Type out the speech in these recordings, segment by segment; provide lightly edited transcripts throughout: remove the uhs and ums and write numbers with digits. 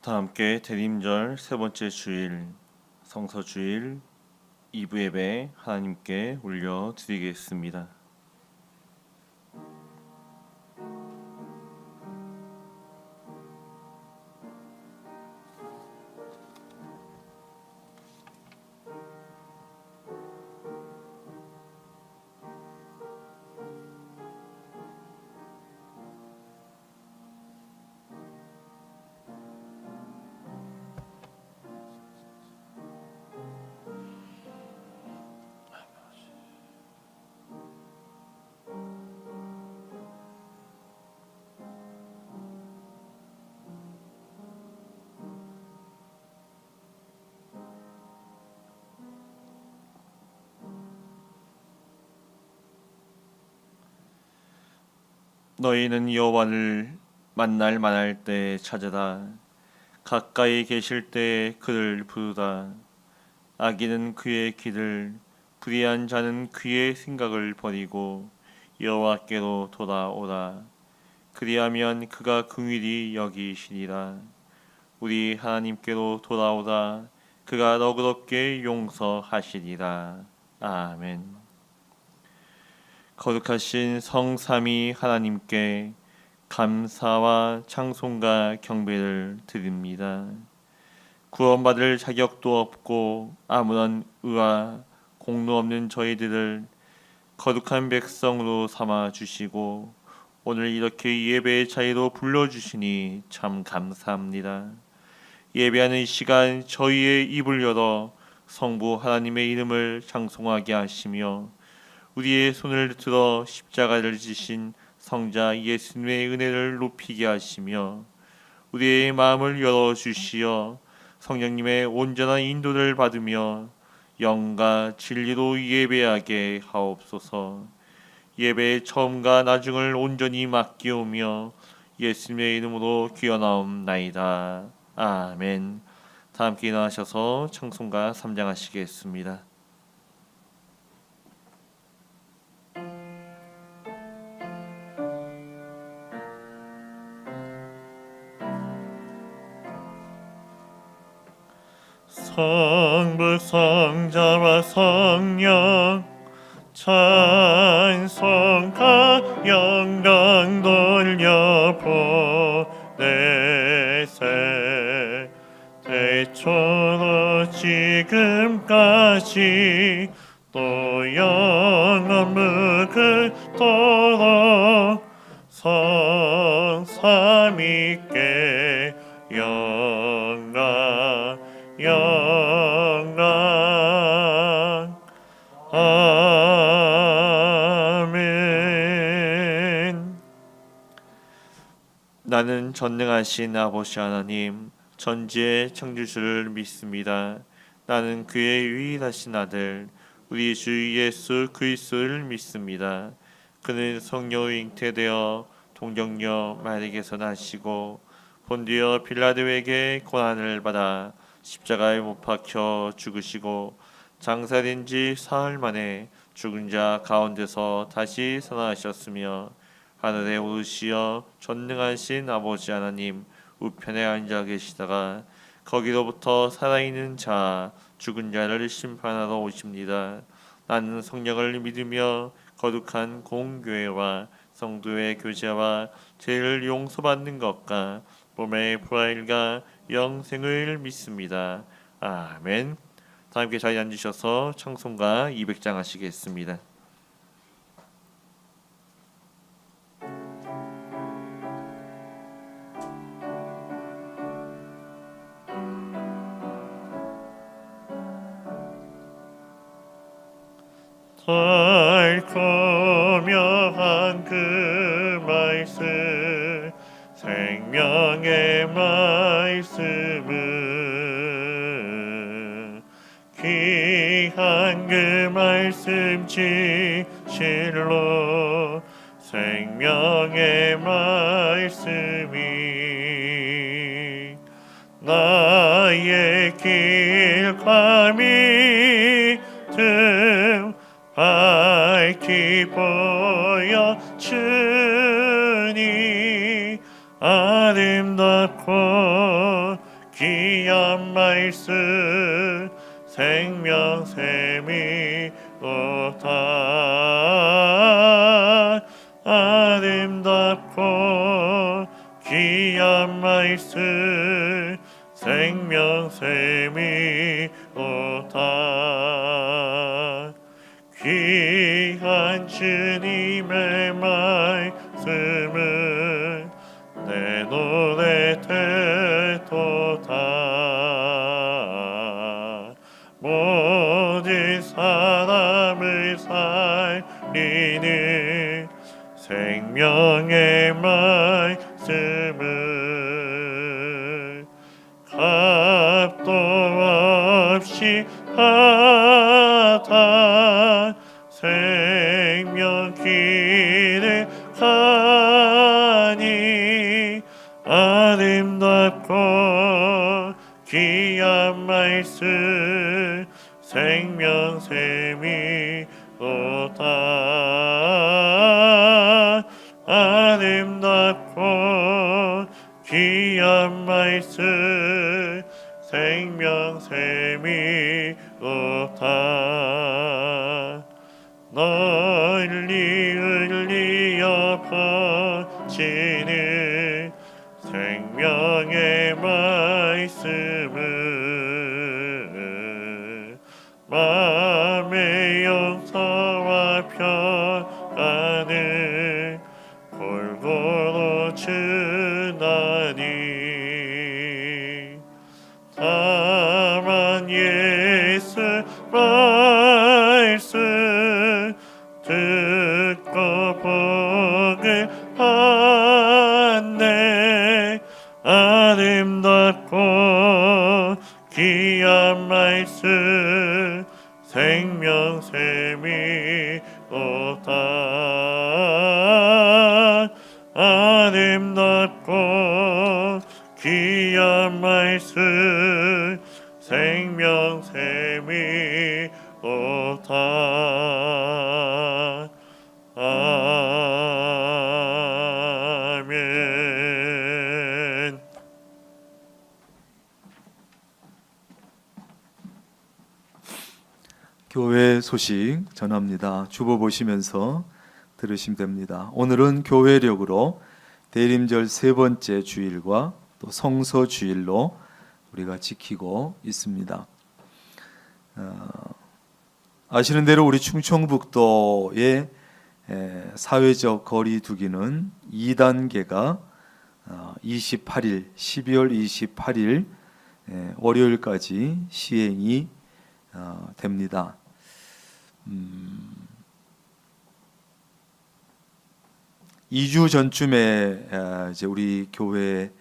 다 함께 대림절 세 번째 주일 성서주일 2부 예배 하나님께 올려드리겠습니다. 너희는 여호와를 만날 만할 때 찾으라. 가까이 계실 때 그를 부르라. 악인은 그의 길을, 불의한 자는 그의 생각을 버리고 여호와께로 돌아오라. 그리하면 그가 긍휼히 여기시리라. 우리 하나님께로 돌아오라. 그가 너그럽게 용서하시리라. 아멘. 거룩하신 성삼위 하나님께 감사와 찬송과 경배를 드립니다. 구원받을 자격도 없고 아무런 의와 공로 없는 저희들을 거룩한 백성으로 삼아 주시고 오늘 이렇게 예배의 자리로 불러주시니 참 감사합니다. 예배하는 시간 저희의 입을 열어 성부 하나님의 이름을 찬송하게 하시며 우리의 손을 들어 십자가를 지신 성자 예수님의 은혜를 높이게 하시며 우리의 마음을 열어주시어 성령님의 온전한 인도를 받으며 영과 진리로 예배하게 하옵소서. 예배의 처음과 나중을 온전히 맡기오며 예수님의 이름으로 기원하옵나이다. 아멘. 다 함께 일어나셔서 찬송가 3장 하시겠습니다. 성부 성자와 성령 찬송가 영광 돌려 보내세 대초로 지금까지 또 영원 무그토록 성삼위께 영광 아멘. 나는 전능하신 아버지 하나님 전지의 창조주를 믿습니다. 나는 그의 유일하신 아들 우리 주 예수 그리스도를 믿습니다. 그는 성령으로 잉태되어 동정녀 마리아에게서 나시고 본디오 빌라도에게 고난을 받아 십자가에 못 박혀 죽으시고 장사된 지 사흘 만에 죽은 자 가운데서 다시 살아나셨으며 하늘에 오르시어 전능하신 아버지 하나님 우편에 앉아 계시다가 거기로부터 살아있는 자 죽은 자를 심판하러 오십니다. 나는 성령을 믿으며 거룩한 공교회와 성도의 교제와 죄를 용서받는 것과 몸의 부활과 영생을 믿습니다. 아멘. 다 함께 자리에 앉으셔서 찬송가 200장 하시겠습니다. 달콤한 그 말씀 생명의 말씀은 귀한 그 말씀 진실로 생명의 말씀이 나의 길과 믿음 밝히 보여주니 아름답고 귀한 말씀 생명샘이 오다 아름답고 귀한 말씀 생명샘이 오다 귀한 주님의 말씀은 내 노래 되도다 모든 사람을 살리는 생명의 말씀을 값도 없이 하다 생명 길을 가니 아름답고 귀한 말씀 생명샘이 오다 아름답고 귀한 말씀 생명샘이 오다 널리 흘리어 퍼지는 생명의 말씀을 마음의 용서와 평안을 골고루 주나니 다만 예수 말씀 듣고 복을 받네 아름답고 귀한 말씀 생명샘이 오다 아름답고 귀한 말씀 생명샘이 오다 아멘. 교회 소식 전합니다. 주보 보시면서 들으시면 됩니다. 오늘은 교회력으로 대림절 세 번째 주일과 또 성서 주일로 우리가 지키고 있습니다. 아시는 대로 우리 충청북도의 사회적 거리 두기는 2단계가 28일, 12월 28일 월요일까지 시행이 됩니다. 2주 전쯤에 이제 우리 교회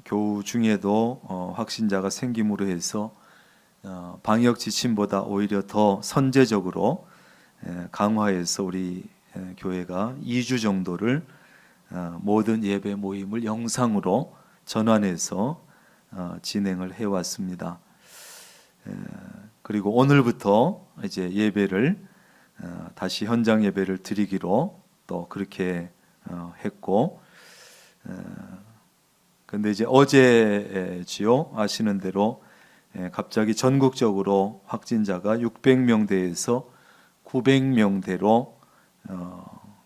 교우 중에도 확진자가 생김으로 해서 방역 지침보다 오히려 더 선제적으로 강화해서 우리 교회가 2주 정도를 모든 예배 모임을 영상으로 전환해서 진행을 해왔습니다. 그리고 오늘부터 이제 예배를 다시 현장 예배를 드리기로 또 그렇게 했고, 근데 이제 어제지요, 아시는 대로 갑자기 전국적으로 확진자가 600명대에서 900명대로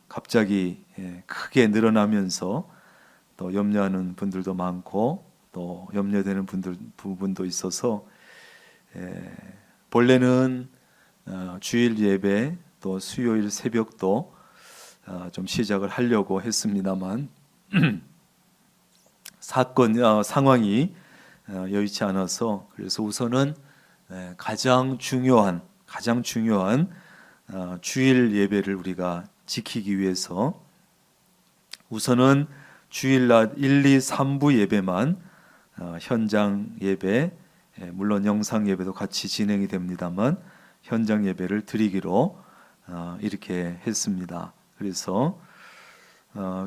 갑자기 크게 늘어나면서 또 염려하는 분들도 많고 또 염려되는 부분도 있어서 본래는 주일 예배 또 수요일 새벽도 좀 시작을 하려고 했습니다만 상황이 여의치 않아서 그래서 우선은 가장 중요한 주일 예배를 우리가 지키기 위해서 우선은 주일날 1, 2, 3부 예배만 현장 예배 물론 영상 예배도 같이 진행이 됩니다만 현장 예배를 드리기로 이렇게 했습니다. 그래서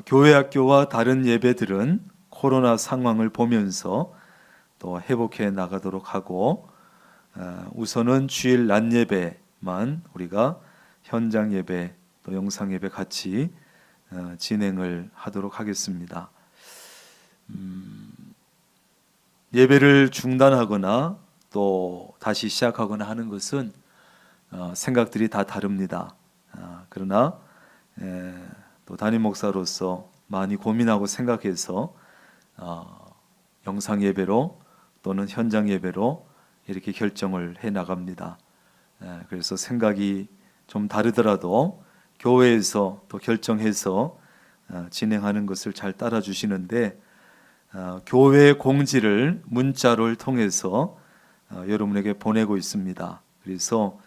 교회 학교와 다른 예배들은 코로나 상황을 보면서 또 회복해 나가도록 하고 우선은 주일 낮 예배만 우리가 현장 예배 또 영상 예배 같이 진행을 하도록 하겠습니다. 예배를 중단하거나 또 다시 시작하거나 하는 것은 생각들이 다 다릅니다. 그러나 또 담임 목사로서 많이 고민하고 생각해서 영상 예배로 또는 현장 예배로 이렇게 결정을 해 나갑니다. 그래서 생각이 좀 다르더라도 교회에서 또 결정해서 진행하는 것을 잘 따라 주시는데, 교회 공지를 문자를 통해서 여러분에게 보내고 있습니다. 그래서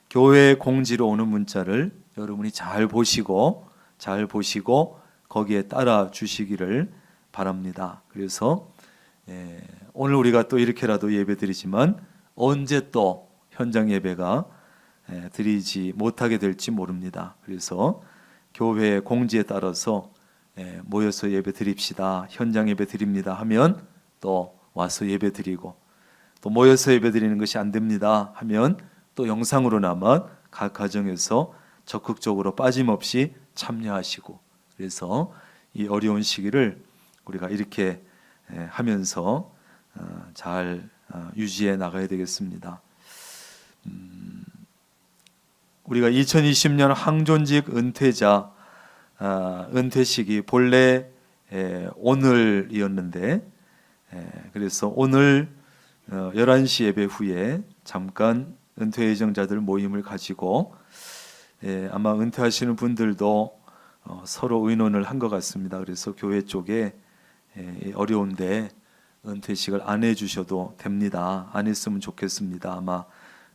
교회 공지로 오는 문자를 여러분이 잘 보시고 거기에 따라 주시기를 바랍니다. 그래서 오늘 우리가 또 이렇게라도 예배드리지만 언제 또 현장 예배가 드리지 못하게 될지 모릅니다. 그래서 교회 공지에 따라서 모여서 예배 드립시다, 현장 예배 드립니다 하면 또 와서 예배 드리고, 또 모여서 예배 드리는 것이 안 됩니다 하면 또 영상으로나마 각 가정에서 적극적으로 빠짐없이 참여하시고, 그래서 이 어려운 시기를 우리가 이렇게 하면서 잘 유지해 나가야 되겠습니다. 우리가 2020년 항존직 은퇴자 은퇴식이 본래 오늘이었는데, 그래서 오늘 11시 예배 후에 잠깐 은퇴 예정자들 모임을 가지고 아마 은퇴하시는 분들도 서로 의논을 한 것 같습니다. 그래서 교회 쪽에 어려운데 은퇴식을 안 해주셔도 됩니다, 안 했으면 좋겠습니다, 아마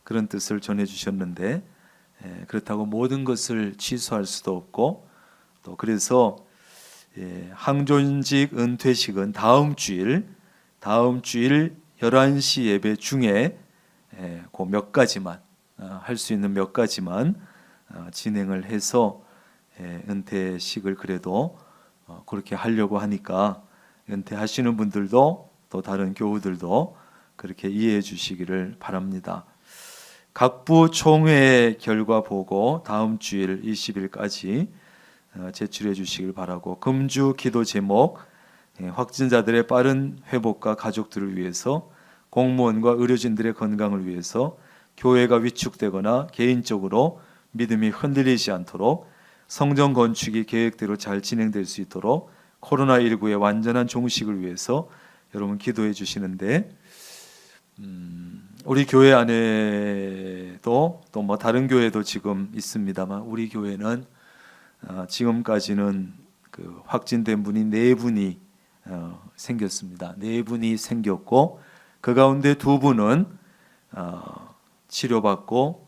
그런 뜻을 전해주셨는데, 그렇다고 모든 것을 취소할 수도 없고, 또 그래서 항존직 은퇴식은 다음 주일 11시 예배 중에 그 몇 가지만 할 수 있는 몇 가지만 진행을 해서 은퇴식을 그래도 그렇게 하려고 하니까, 은퇴하시는 분들도 또 다른 교우들도 그렇게 이해해 주시기를 바랍니다. 각부 총회 결과 보고 다음 주일 20일까지 제출해 주시길 바라고, 금주 기도 제목 확진자들의 빠른 회복과 가족들을 위해서, 공무원과 의료진들의 건강을 위해서, 교회가 위축되거나 개인적으로 믿음이 흔들리지 않도록 성전 건축이 계획대로 잘 진행될 수 있도록 코로나19의 완전한 종식을 위해서 여러분 기도해 주시는데, 우리 교회 안에도 또 뭐 다른 교회도 지금 있습니다만, 우리 교회는 지금까지는 그 확진된 분이 4분이 생겼습니다. 4분이 생겼고, 그 가운데 2분은 치료받고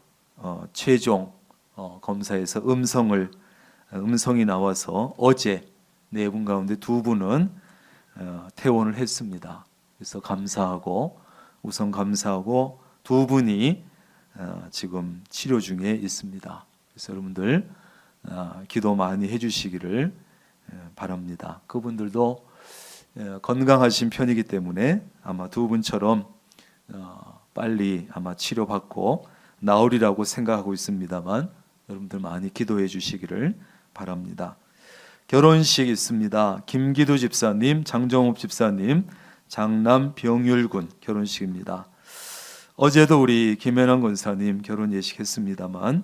최종 검사에서 음성이 나와서 어제 4분 가운데 2분은 퇴원을 했습니다. 그래서 우선 감사하고 2분이 지금 치료 중에 있습니다. 그래서 여러분들 기도 많이 해주시기를 바랍니다. 그분들도 건강하신 편이기 때문에 아마 2분처럼 빨리 아마 치료받고 나으리라고 생각하고 있습니다만, 여러분들 많이 기도해 주시기를 바랍니다. 결혼식 있습니다. 김기도 집사님, 장정욱 집사님, 장남 병율군 결혼식입니다. 어제도 우리 김현환 권사님 결혼 예식했습니다만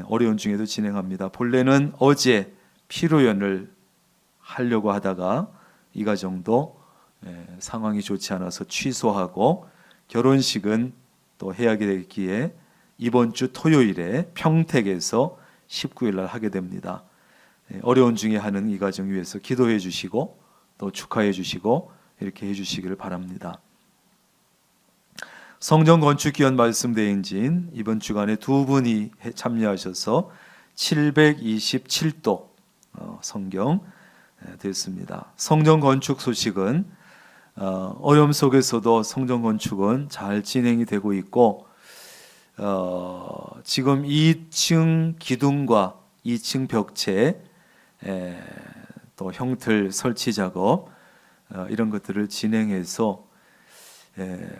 어려운 중에도 진행합니다. 본래는 어제 피로연을 하려고 하다가 이 가정도 상황이 좋지 않아서 취소하고, 결혼식은 또 해야 되기에 이번 주 토요일에 평택에서 19일 날 하게 됩니다. 어려운 중에 하는 이 가정 위해서 기도해 주시고 또 축하해 주시고 이렇게 해 주시기를 바랍니다. 성전 건축 기원 말씀 대행진 이번 주간에 2분이 참여하셔서 727도 성경 됐습니다. 성전 건축 소식은 어려움 속에서도 성전 건축은 잘 진행이 되고 있고, 지금 2층 기둥과 2층 벽체 또 형틀 설치 작업 이런 것들을 진행해서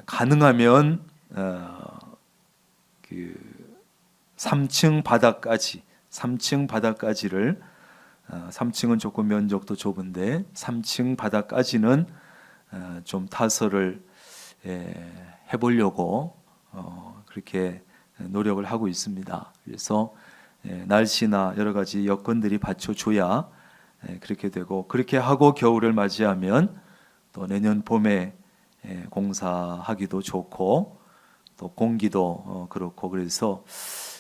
가능하면 그 3층 바닥까지를 3층은 조금 면적도 좁은데 3층 바닥까지는 좀 타설을 해보려고 그렇게 노력을 하고 있습니다. 그래서 날씨나 여러 가지 여건들이 받쳐줘야 그렇게 되고, 그렇게 하고 겨울을 맞이하면 또 내년 봄에 공사하기도 좋고 또 공기도 그렇고, 그래서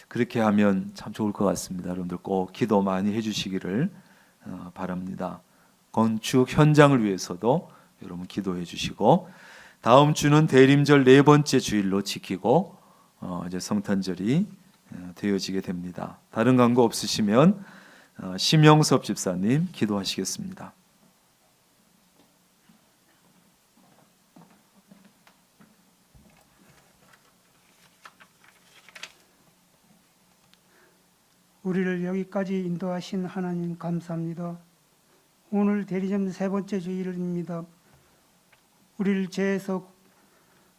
그렇게 하면 참 좋을 것 같습니다. 여러분들 꼭 기도 많이 해주시기를 바랍니다. 건축 현장을 위해서도 여러분 기도해 주시고, 다음 주는 대림절 네 번째 주일로 지키고 이제 성탄절이 되어지게 됩니다. 다른 광고 없으시면 심영섭 집사님 기도하시겠습니다. 우리를 여기까지 인도하신 하나님 감사합니다. 오늘 대리점 세 번째 주일입니다. 우리를 죄에서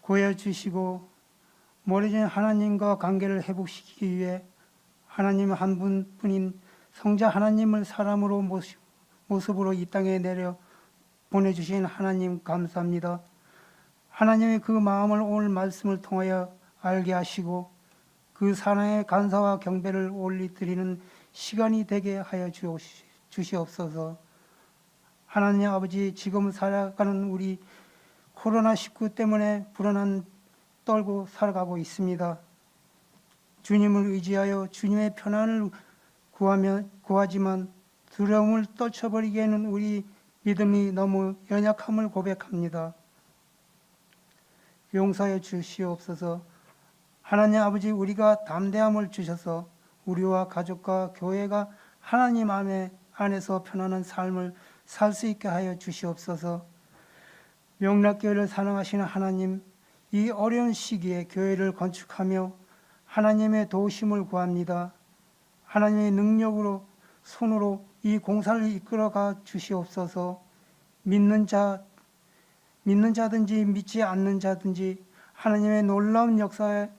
구해 주시고 멀어진 하나님과 관계를 회복시키기 위해 하나님 한 분뿐인 성자 하나님을 사람으로 모습으로 이 땅에 내려 보내주신 하나님 감사합니다. 하나님의 그 마음을 오늘 말씀을 통하여 알게 하시고 그 사랑의 감사와 경배를 올리드리는 시간이 되게 하여 주시옵소서. 하나님 아버지, 지금 살아가는 우리 코로나19 때문에 불안한 떨고 살아가고 있습니다. 주님을 의지하여 주님의 편안을 구하지만 두려움을 떨쳐버리기에는 우리 믿음이 너무 연약함을 고백합니다. 용서해 주시옵소서. 하나님 아버지, 우리가 담대함을 주셔서 우리와 가족과 교회가 하나님 안에서 편안한 삶을 살 수 있게 하여 주시옵소서. 명락교회를 사랑하시는 하나님, 이 어려운 시기에 교회를 건축하며 하나님의 도우심을 구합니다. 하나님의 능력으로 손으로 이 공사를 이끌어가 주시옵소서. 믿는 자든지 믿지 않는 자든지 하나님의 놀라운 역사에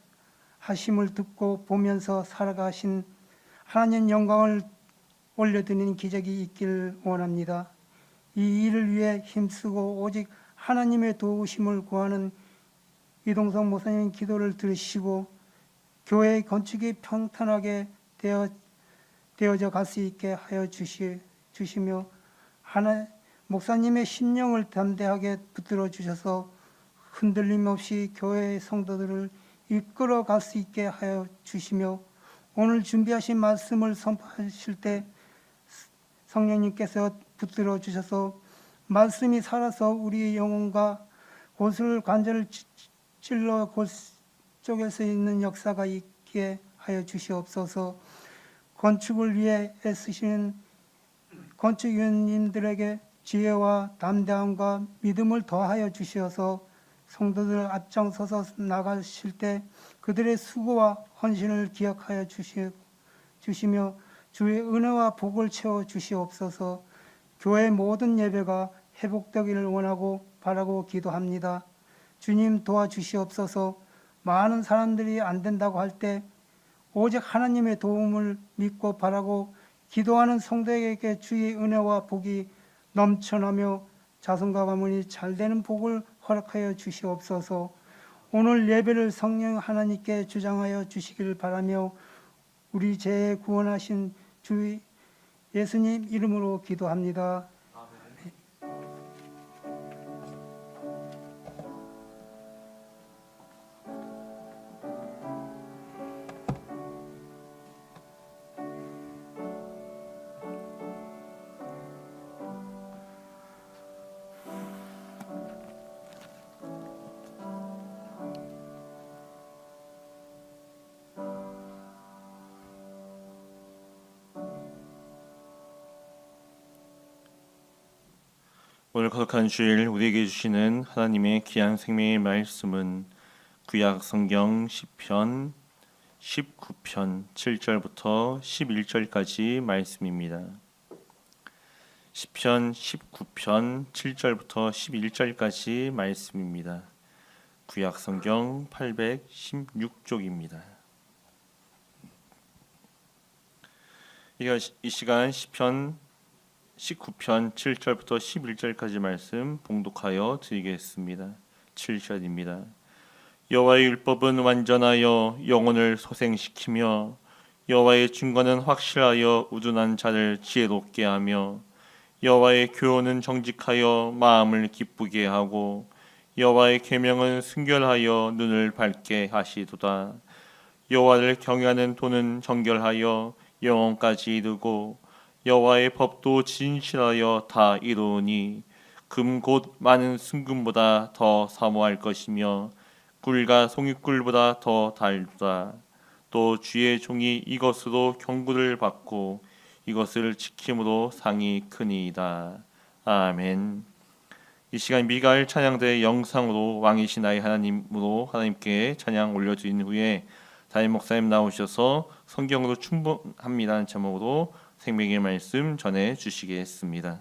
하심을 듣고 보면서 살아가신 하나님 영광을 올려드리는 기적이 있길 원합니다. 이 일을 위해 힘쓰고 오직 하나님의 도우심을 구하는 이동성 목사님 기도를 들으시고 교회의 건축이 평탄하게 되어져 갈 수 있게 하여 주시며 목사님의 심령을 담대하게 붙들어 주셔서 흔들림 없이 교회의 성도들을 이끌어 갈 수 있게 하여 주시며, 오늘 준비하신 말씀을 선포하실 때 성령님께서 붙들어 주셔서 말씀이 살아서 우리의 영혼과 곳을 관절을 찔러 곳 쪼갤 수 있는 역사가 있게 하여 주시옵소서. 건축을 위해 애쓰시는 건축위원님들에게 지혜와 담대함과 믿음을 더하여 주시어서 성도들 앞장서서 나가실 때 그들의 수고와 헌신을 기억하여 주시며 주의 은혜와 복을 채워 주시옵소서. 교회 모든 예배가 회복되기를 원하고 바라고 기도합니다. 주님 도와주시옵소서. 많은 사람들이 안 된다고 할 때 오직 하나님의 도움을 믿고 바라고 기도하는 성도에게 주의 은혜와 복이 넘쳐나며 자손과 가문이 잘되는 복을 허락하여 주시옵소서. 오늘 예배를 성령 하나님께 주장하여 주시기를 바라며 우리 죄 구원하신 주 예수님 이름으로 기도합니다. 오늘 거룩한 주일 우리에게 주시는 하나님의 귀한 생명의 말씀은 구약 성경 시편 19편 7절부터 11절까지 말씀입니다. 시편 19편 7절부터 11절까지 말씀입니다. 구약 성경 816쪽입니다. 이 시간 시편 19편 7절부터 11절까지 말씀 봉독하여 드리겠습니다. 7절입니다. 여호와의 율법은 완전하여 영혼을 소생시키며 여호와의 증거는 확실하여 우둔한 자를 지혜롭게 하며 여호와의 교훈은 정직하여 마음을 기쁘게 하고 여호와의 계명은 순결하여 눈을 밝게 하시도다. 여호와를 경외하는 도는 정결하여 영혼까지 이르고 여호와의 법도 진실하여 다 이루으니 금 곧 많은 순금보다 더 사모할 것이며 꿀과 송이꿀보다 더 달다. 또 주의 종이 이것으로 경고를 받고 이것을 지킴으로 상이 크니이다. 아멘. 이 시간 미가엘 찬양대 영상으로 왕이신 나의 하나님으로 하나님께 찬양 올려드린 후에 담임 목사님 나오셔서 성경으로 충분합니다는 제목으로 생명의 말씀 전해 주시겠습니다.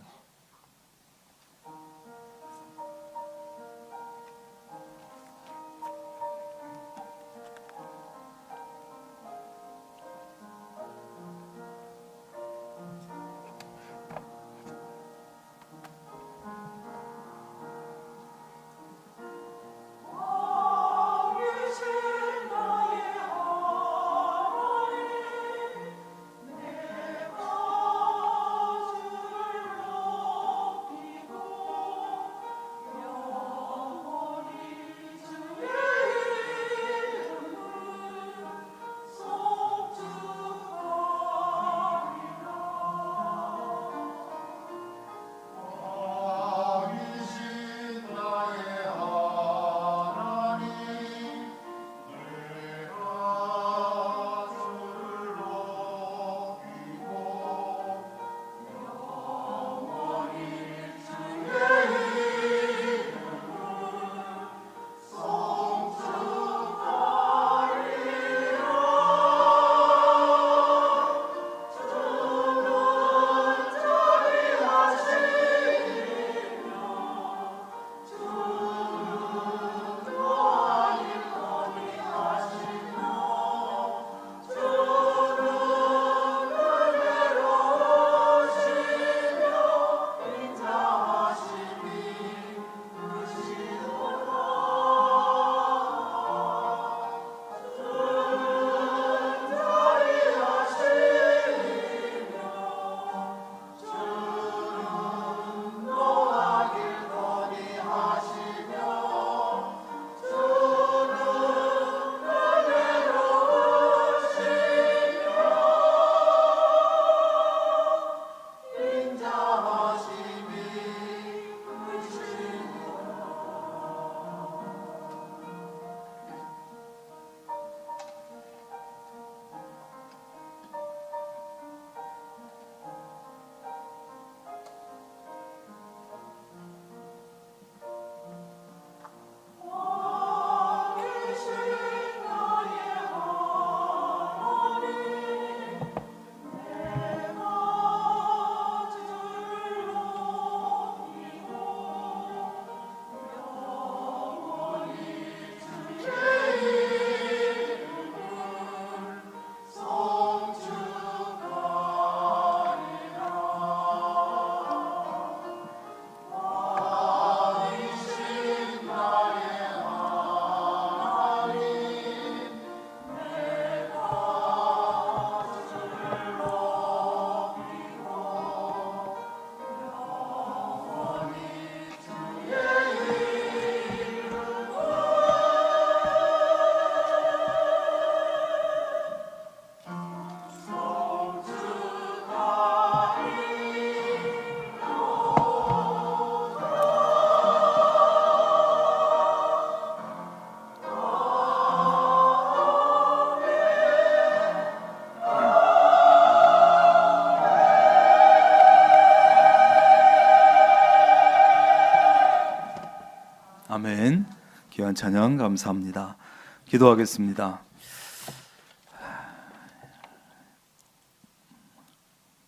아멘. 귀한 찬양 감사합니다. 기도하겠습니다.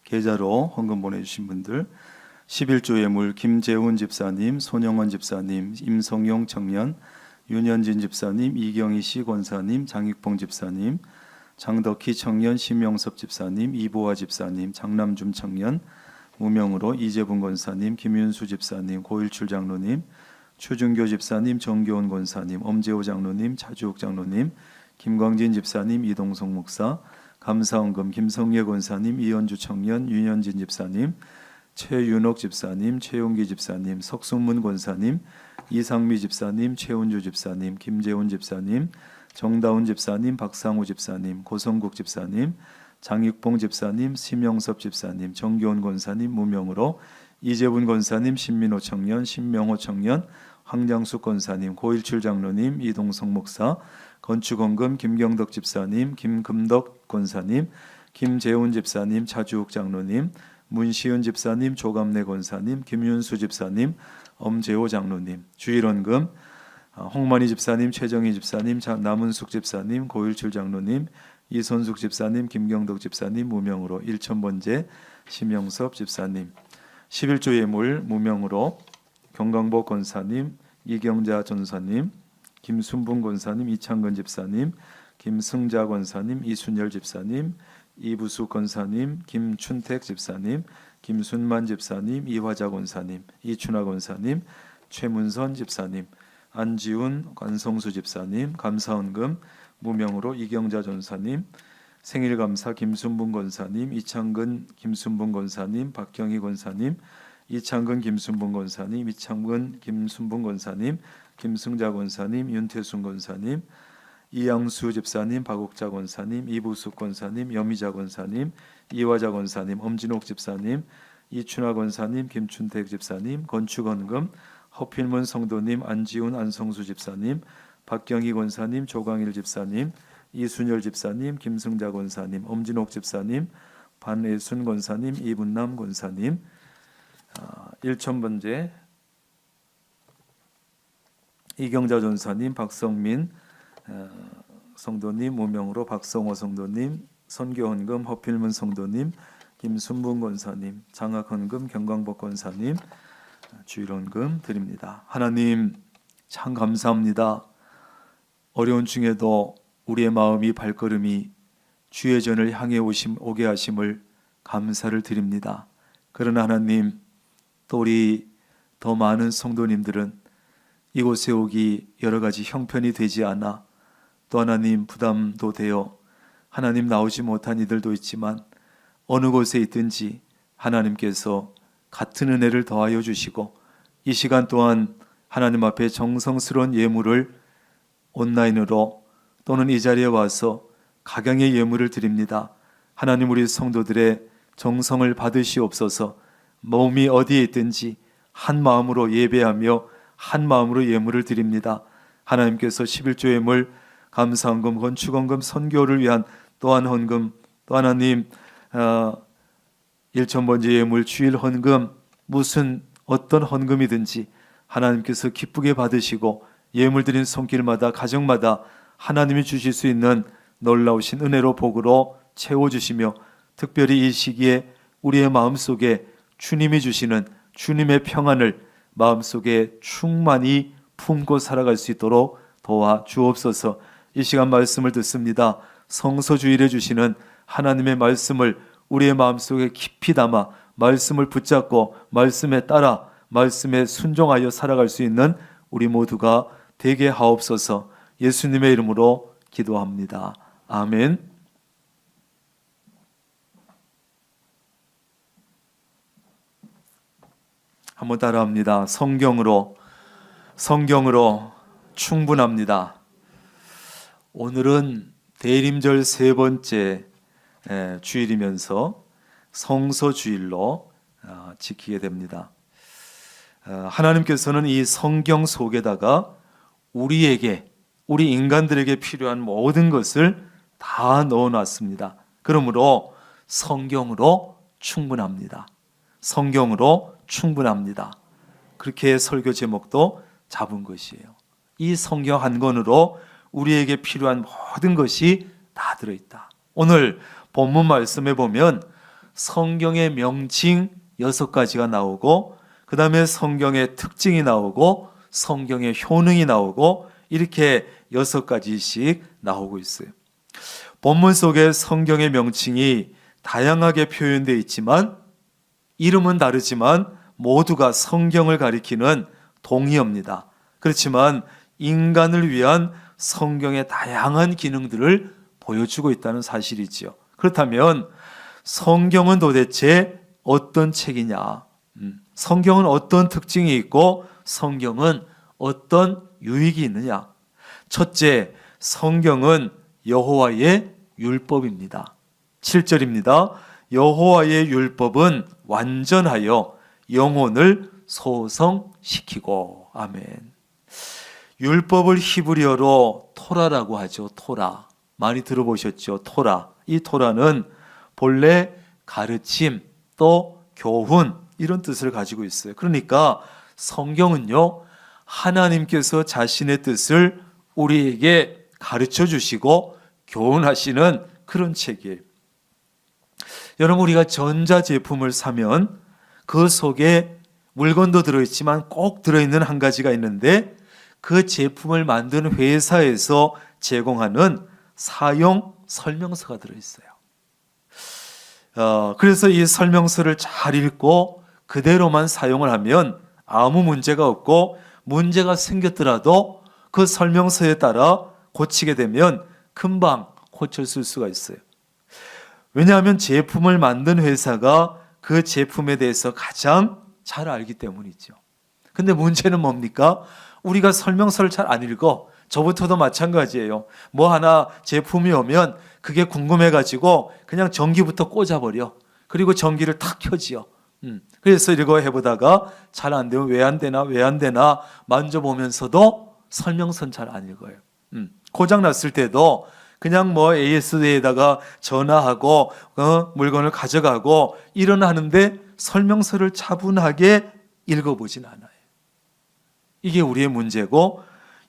계좌로 헌금 보내주신 분들 11조 예물 김재훈 집사님, 손영원 집사님, 임성용 청년, 윤현진 집사님, 이경희 씨 권사님, 장익봉 집사님, 장덕희 청년, 심영섭 집사님, 이보아 집사님, 장남준 청년, 무명으로 이재분 권사님, 김윤수 집사님, 고일출 장로님, 추준교 집사님, 정교원 권사님, 엄재호 장로님, 차주옥 장로님, 김광진 집사님, 이동성 목사, 감사원금 김성예 권사님, 이현주 청년, 윤현진 집사님, 최윤옥 집사님, 최용기 집사님, 석순문 권사님, 이상미 집사님, 최운주 집사님, 김재훈 집사님, 정다운 집사님, 박상우 집사님, 고성국 집사님, 장익봉 집사님, 심영섭 집사님, 정교원 권사님 무명으로 이재분 권사님, 신민호 청년, 신명호 청년, 황장숙 권사님, 고일출 장로님, 이동성 목사, 건축원금 김경덕 집사님, 김금덕 권사님, 김재훈 집사님, 차주욱 장로님, 문시은 집사님, 조감래 권사님, 김윤수 집사님, 엄재호 장로님, 주일원금 홍만희 집사님, 최정희 집사님, 남은숙 집사님, 고일출 장로님, 이선숙 집사님, 김경덕 집사님 무명으로 일천번제 심영섭 집사님, 11조 예물 무명으로 경강복 권사님, 이경자 전사님, 김순분 권사님, 이창근 집사님, 김승자 권사님, 이순열 집사님, 이부수 권사님, 김춘택 집사님, 김순만 집사님, 이화자 권사님, 이춘하 권사님, 최문선 집사님, 안지훈 관성수 집사님, 감사원금 무명으로 이경자 전사님, 생일감사 김순분 권사님, 이창근 김순분 권사님, 박경희 권사님, 이창근 김순분 권사님, 이창근 김순분 권사님, 김승자 권사님, 윤태순 권사님, 이양수 집사님, 박옥자 권사님, 이부숙 권사님, 여미자 권사님, 이화자 권사님, 엄진옥 집사님, 이춘하 권사님, 김춘택 집사님, 건축원금 허필문 성도님, 안지훈 안성수 집사님, 박경희 권사님, 조광일 집사님, 이순열 집사님, 김승자 권사님, 엄진옥 집사님, 반애순 권사님, 이분남 권사님, 일천번제 이경자 전사님, 박성민 성도님 무명으로 박성호 성도님, 선교헌금 허필문 성도님, 김순분 권사님, 장학헌금 경광복 권사님, 주일헌금 드립니다. 하나님 참 감사합니다. 어려운 중에도 우리의 마음이 발걸음이 주의 전을 향해 오게 하심을 감사를 드립니다. 그러나 하나님 또 우리 더 많은 성도님들은 이곳에 오기 여러 가지 형편이 되지 않아 또 하나님 부담도 되어 하나님 나오지 못한 이들도 있지만 어느 곳에 있든지 하나님께서 같은 은혜를 더하여 주시고 이 시간 또한 하나님 앞에 정성스러운 예물을 온라인으로 또는 이 자리에 와서 각양의 예물을 드립니다. 하나님 우리 성도들의 정성을 받으시옵소서. 몸이 어디에 있든지 한 마음으로 예배하며 한 마음으로 예물을 드립니다. 하나님께서 11조 예물, 감사헌금, 건축헌금, 선교를 위한 또한 헌금, 또 하나님 일천번제 예물, 주일 헌금, 무슨 어떤 헌금이든지 하나님께서 기쁘게 받으시고 예물 드린 손길마다 가정마다 하나님이 주실 수 있는 놀라우신 은혜로 복으로 채워주시며 특별히 이 시기에 우리의 마음속에 주님이 주시는 주님의 평안을 마음속에 충만히 품고 살아갈 수 있도록 도와주옵소서. 이 시간 말씀을 듣습니다. 성서주일에 주시는 하나님의 말씀을 우리의 마음속에 깊이 담아 말씀을 붙잡고 말씀에 따라 말씀에 순종하여 살아갈 수 있는 우리 모두가 되게 하옵소서. 예수님의 이름으로 기도합니다. 아멘. 한번 따라합니다. 성경으로 충분합니다. 오늘은 대림절 세 번째 주일이면서 성서주일로 지키게 됩니다. 하나님께서는 이 성경 속에다가 우리에게, 우리 인간들에게 필요한 모든 것을 다 넣어놨습니다. 그러므로 성경으로 충분합니다. 성경으로 충분합니다. 그렇게 설교 제목도 잡은 것이에요. 이 성경 한 권으로 우리에게 필요한 모든 것이 다 들어있다. 오늘 본문 말씀에 보면 성경의 명칭 6가지가 나오고 그 다음에 성경의 특징이 나오고 성경의 효능이 나오고 이렇게 6가지씩 나오고 있어요. 본문 속에 성경의 명칭이 다양하게 표현되어 있지만 이름은 다르지만 모두가 성경을 가리키는 동의어입니다. 그렇지만 인간을 위한 성경의 다양한 기능들을 보여주고 있다는 사실이지요. 그렇다면 성경은 도대체 어떤 책이냐? 성경은 어떤 특징이 있고 성경은 어떤 유익이 있느냐? 첫째, 성경은 여호와의 율법입니다. 7절입니다. 여호와의 율법은 완전하여 영혼을 소성시키고. 아멘. 율법을 히브리어로 토라라고 하죠. 토라. 많이 들어보셨죠? 토라. 이 토라는 본래 가르침, 또 교훈 이런 뜻을 가지고 있어요. 그러니까 성경은요, 하나님께서 자신의 뜻을 우리에게 가르쳐 주시고 교훈하시는 그런 책이에요. 여러분, 우리가 전자제품을 사면 그 속에 물건도 들어있지만 꼭 들어있는 한 가지가 있는데, 그 제품을 만든 회사에서 제공하는 사용 설명서가 들어있어요. 그래서 이 설명서를 잘 읽고 그대로만 사용을 하면 아무 문제가 없고, 문제가 생겼더라도 그 설명서에 따라 고치게 되면 금방 고쳤을 수가 있어요. 왜냐하면 제품을 만든 회사가 그 제품에 대해서 가장 잘 알기 때문이죠. 근데 문제는 뭡니까? 우리가 설명서를 잘 안 읽어. 저부터도 마찬가지예요. 뭐 하나 제품이 오면 그게 궁금해가지고 그냥 전기부터 꽂아버려. 그리고 전기를 탁 켜지요. 그래서 이거 해보다가 잘 안 되면 왜 안 되나 만져보면서도 설명서는 잘 안 읽어요. 고장 났을 때도 그냥 뭐 AS에다가 전화하고 물건을 가져가고 일어나는데 설명서를 차분하게 읽어보진 않아요. 이게 우리의 문제고,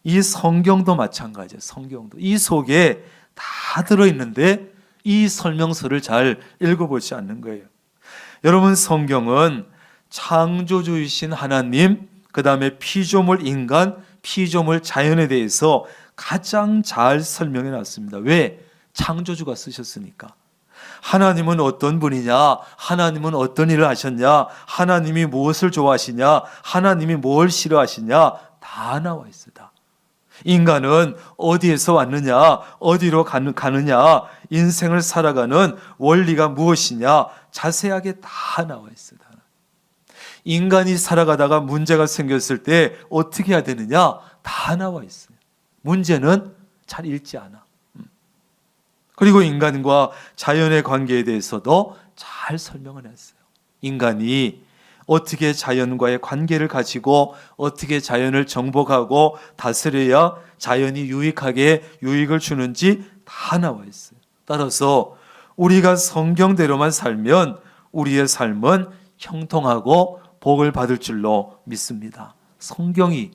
이 성경도 마찬가지예요. 성경도 이 속에 다 들어있는데 이 설명서를 잘 읽어보지 않는 거예요. 여러분, 성경은 창조주이신 하나님, 그 다음에 피조물 인간, 피조물 자연에 대해서 가장 잘 설명해 놨습니다. 왜? 창조주가 쓰셨으니까. 하나님은 어떤 분이냐? 하나님은 어떤 일을 하셨냐? 하나님이 무엇을 좋아하시냐? 하나님이 뭘 싫어하시냐? 다 나와 있어요. 다. 인간은 어디에서 왔느냐? 어디로 가느냐? 인생을 살아가는 원리가 무엇이냐? 자세하게 다 나와 있어요. 다. 인간이 살아가다가 문제가 생겼을 때 어떻게 해야 되느냐? 다 나와 있어요. 문제는 잘 읽지 않아. 그리고 인간과 자연의 관계에 대해서도 잘 설명을 했어요. 인간이 어떻게 자연과의 관계를 가지고 어떻게 자연을 정복하고 다스려야 자연이 유익을 주는지 다 나와 있어요. 따라서 우리가 성경대로만 살면 우리의 삶은 형통하고 복을 받을 줄로 믿습니다. 성경이.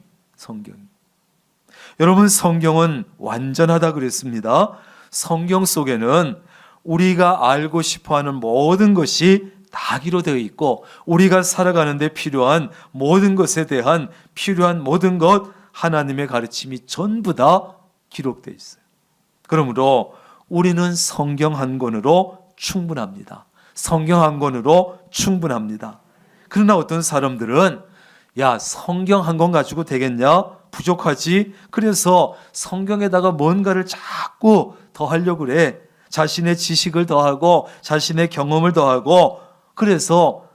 여러분, 성경은 완전하다 그랬습니다. 성경 속에는 우리가 알고 싶어하는 모든 것이 다 기록되어 있고, 우리가 살아가는 데 필요한 모든 것에 대한 필요한 모든 것, 하나님의 가르침이 전부 다 기록되어 있어요. 그러므로 우리는 성경 한 권으로 충분합니다. 성경 한 권으로 충분합니다. 그러나 어떤 사람들은 야, 성경 한 권 가지고 되겠냐? 부족하지? 그래서 성경에다가 뭔가를 자꾸 더 하려고 그래. 자신의 지식을 더하고 자신의 경험을 더하고, 그래서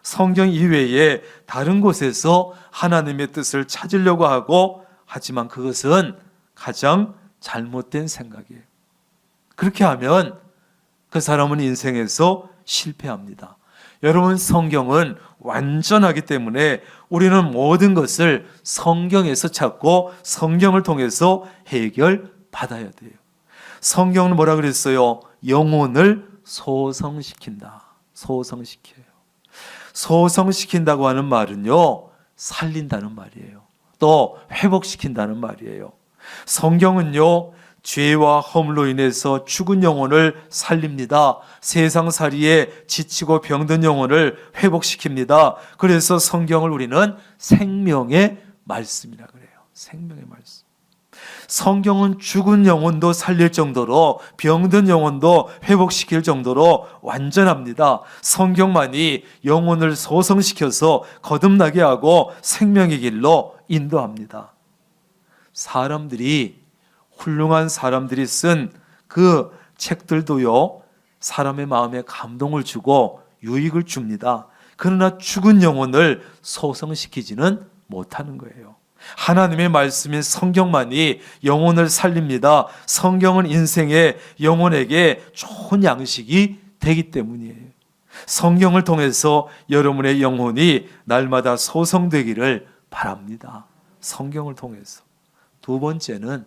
성경 이외에 다른 곳에서 하나님의 뜻을 찾으려고 하고, 하지만 그것은 가장 잘못된 생각이에요. 그렇게 하면 그 사람은 인생에서 실패합니다. 여러분, 성경은 완전하기 때문에 우리는 모든 것을 성경에서 찾고 성경을 통해서 해결받아야 돼요. 성경은 뭐라 그랬어요? 영혼을 소성시킨다. 소성시켜요. 소성시킨다고 하는 말은요, 살린다는 말이에요. 또 회복시킨다는 말이에요. 성경은요, 죄와 허물로 인해서 죽은 영혼을 살립니다. 세상살이에 지치고 병든 영혼을 회복시킵니다. 그래서 성경을 우리는 생명의 말씀이라 그래요. 생명의 말씀. 성경은 죽은 영혼도 살릴 정도로, 병든 영혼도 회복시킬 정도로 완전합니다. 성경만이 영혼을 소성시켜서 거듭나게 하고 생명의 길로 인도합니다. 사람들이, 훌륭한 사람들이 쓴 그 책들도요, 사람의 마음에 감동을 주고 유익을 줍니다. 그러나 죽은 영혼을 소성시키지는 못하는 거예요. 하나님의 말씀인 성경만이 영혼을 살립니다. 성경은 인생의 영혼에게 좋은 양식이 되기 때문이에요. 성경을 통해서 여러분의 영혼이 날마다 소성되기를 바랍니다. 성경을 통해서. 두 번째는